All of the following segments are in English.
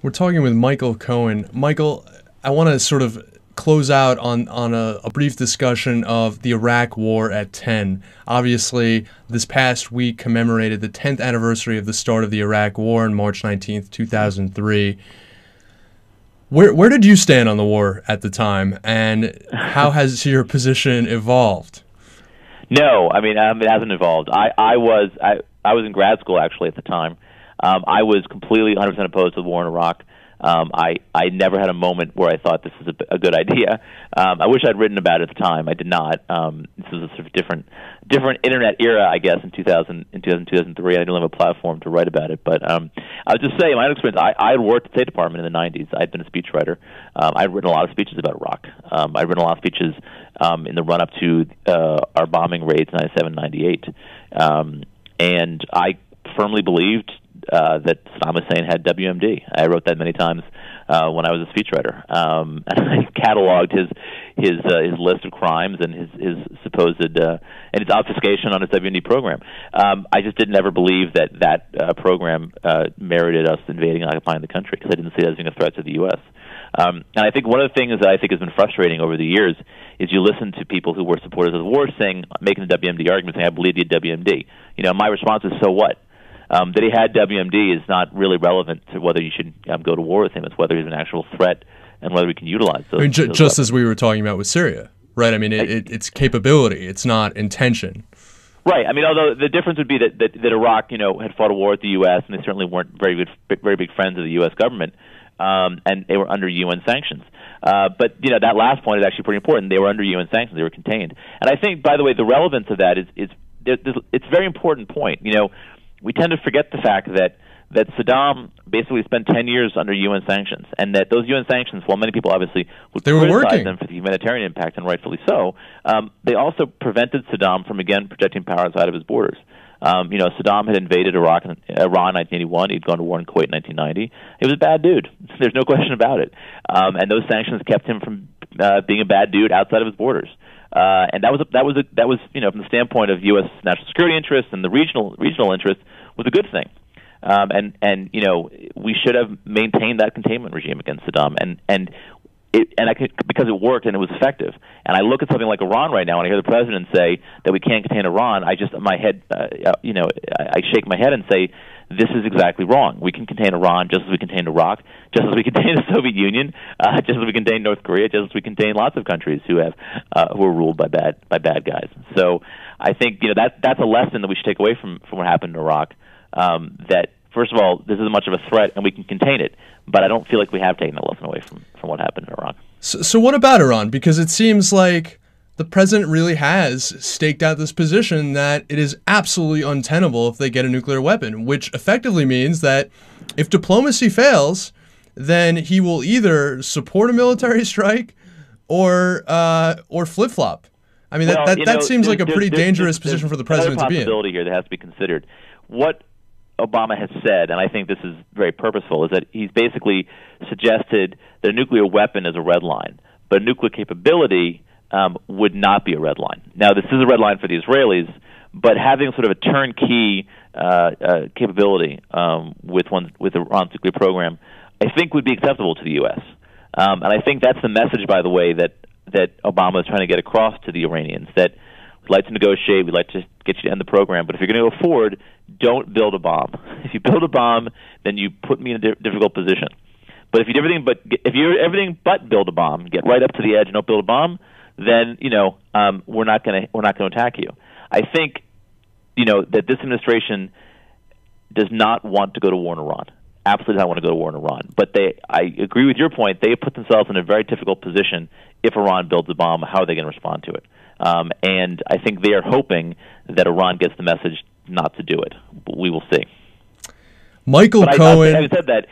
We're talking with Michael Cohen. Michael, I want to sort of close out on a brief discussion of the Iraq War at 10. Obviously, this past week commemorated the 10th anniversary of the start of the Iraq War on March 19th, 2003. Where did you stand on the war at the time, and how has your position evolved? No, I mean it hasn't evolved. I was in grad school actually at the time. I was completely 100% opposed to the war in Iraq. I never had a moment where I thought this is a good idea. I wish I'd written about it at the time. I did not. This was a sort of different internet era, I guess, in 2003. I didn't have a platform to write about it. But I would just say, my own experience, I had worked at the State Department in the 90s. I'd been a speechwriter. I'd written a lot of speeches about Iraq. I'd written a lot of speeches in the run-up to our bombing raids in 97, 98. And I firmly believed that Saddam Hussein had WMD. I wrote that many times when I was a speechwriter. And I cataloged his list of crimes and his supposed and his obfuscation on his WMD program. I just didn't ever believe that program merited us invading and occupying the country, because I didn't see it as being a threat to the U.S. And I think one of the things that I think has been frustrating over the years is you listen to people who were supporters of the war making the WMD argument, saying, I believe he had WMD. My response is, so what? That he had WMD is not really relevant to whether you should go to war with him. It's whether he's an actual threat and whether we can utilize those. I mean, just as we were talking about with Syria, right? I mean, it's capability. It's not intention. Right. I mean, although the difference would be that Iraq, had fought a war with the U.S. and they certainly weren't very big friends of the U.S. government, and they were under UN sanctions. But that last point is actually pretty important. They were under UN sanctions. They were contained. And I think, by the way, the relevance of that is it's a very important point. We tend to forget the fact that Saddam basically spent 10 years under UN sanctions, and that those UN sanctions, while many people obviously would criticize them for the humanitarian impact, and rightfully so, they also prevented Saddam from, again, projecting power outside of his borders. Saddam had invaded Iran in 1981. He'd gone to war in Kuwait in 1990. He was a bad dude. There's no question about it. And those sanctions kept him from being a bad dude outside of his borders. And that was from the standpoint of U.S. national security interests and the regional interests, was a good thing. And we should have maintained that containment regime against Saddam, because it worked and it was effective. And I look at something like Iran right now, and I hear the president say that we can't contain Iran. I shake my head and say, this is exactly wrong. We can contain Iran just as we contained Iraq, just as we contained the Soviet Union, just as we contained North Korea, just as we contain lots of countries who are ruled by bad guys. So I think that's a lesson that we should take away from what happened in Iraq. That first of all, this isn't much of a threat, and we can contain it. But I don't feel like we have taken that lesson away from what happened in Iraq. So what about Iran? Because it seems like the president really has staked out this position that it is absolutely untenable if they get a nuclear weapon, which effectively means that if diplomacy fails, then he will either support a military strike or flip-flop. I mean, that seems like a pretty dangerous position for the president to be in. There's another possibility here that has to be considered. What Obama has said, and I think this is very purposeful, is that he's basically suggested that a nuclear weapon is a red line, but nuclear capability would not be a red line. Now, this is a red line for the Israelis, but having sort of a turnkey capability with Iran's nuclear program, I think would be acceptable to the U.S. And I think that's the message, by the way, that Obama is trying to get across to the Iranians, that we'd like to negotiate, we'd like to get you to end the program, but if you're going to go forward, don't build a bomb. If you build a bomb, then you put me in a difficult position. But if you're everything but build a bomb, get right up to the edge and don't build a bomb, then we're not going to attack you. I think that this administration does not want to go to war in Iran. Absolutely does not want to go to war in Iran. But I agree with your point. They put themselves in a very difficult position. If Iran builds a bomb, how are they going to respond to it? And I think they are hoping that Iran gets the message not to do it. We will see. Michael Cohen. Having said that,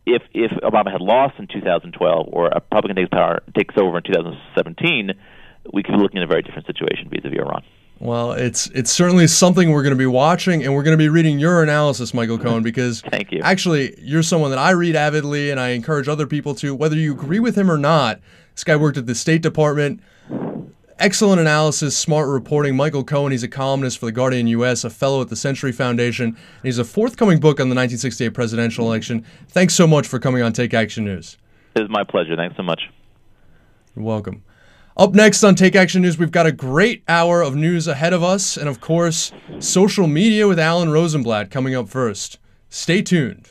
if Obama had lost in 2012 or a Republican takes over in 2017, we could be looking at a very different situation vis-a-vis Iran. Well, it's certainly something we're going to be watching, and we're going to be reading your analysis, Michael Cohen, because Thank you. Actually, you're someone that I read avidly, and I encourage other people to, whether you agree with him or not. This guy worked at the State Department. Excellent analysis, smart reporting. Michael Cohen, he's a columnist for The Guardian US, a fellow at the Century Foundation, and he's a forthcoming book on the 1968 presidential election. Thanks so much for coming on Take Action News. It is my pleasure. Thanks so much. You're welcome. Up next on Take Action News, we've got a great hour of news ahead of us, and of course, social media with Alan Rosenblatt coming up first. Stay tuned.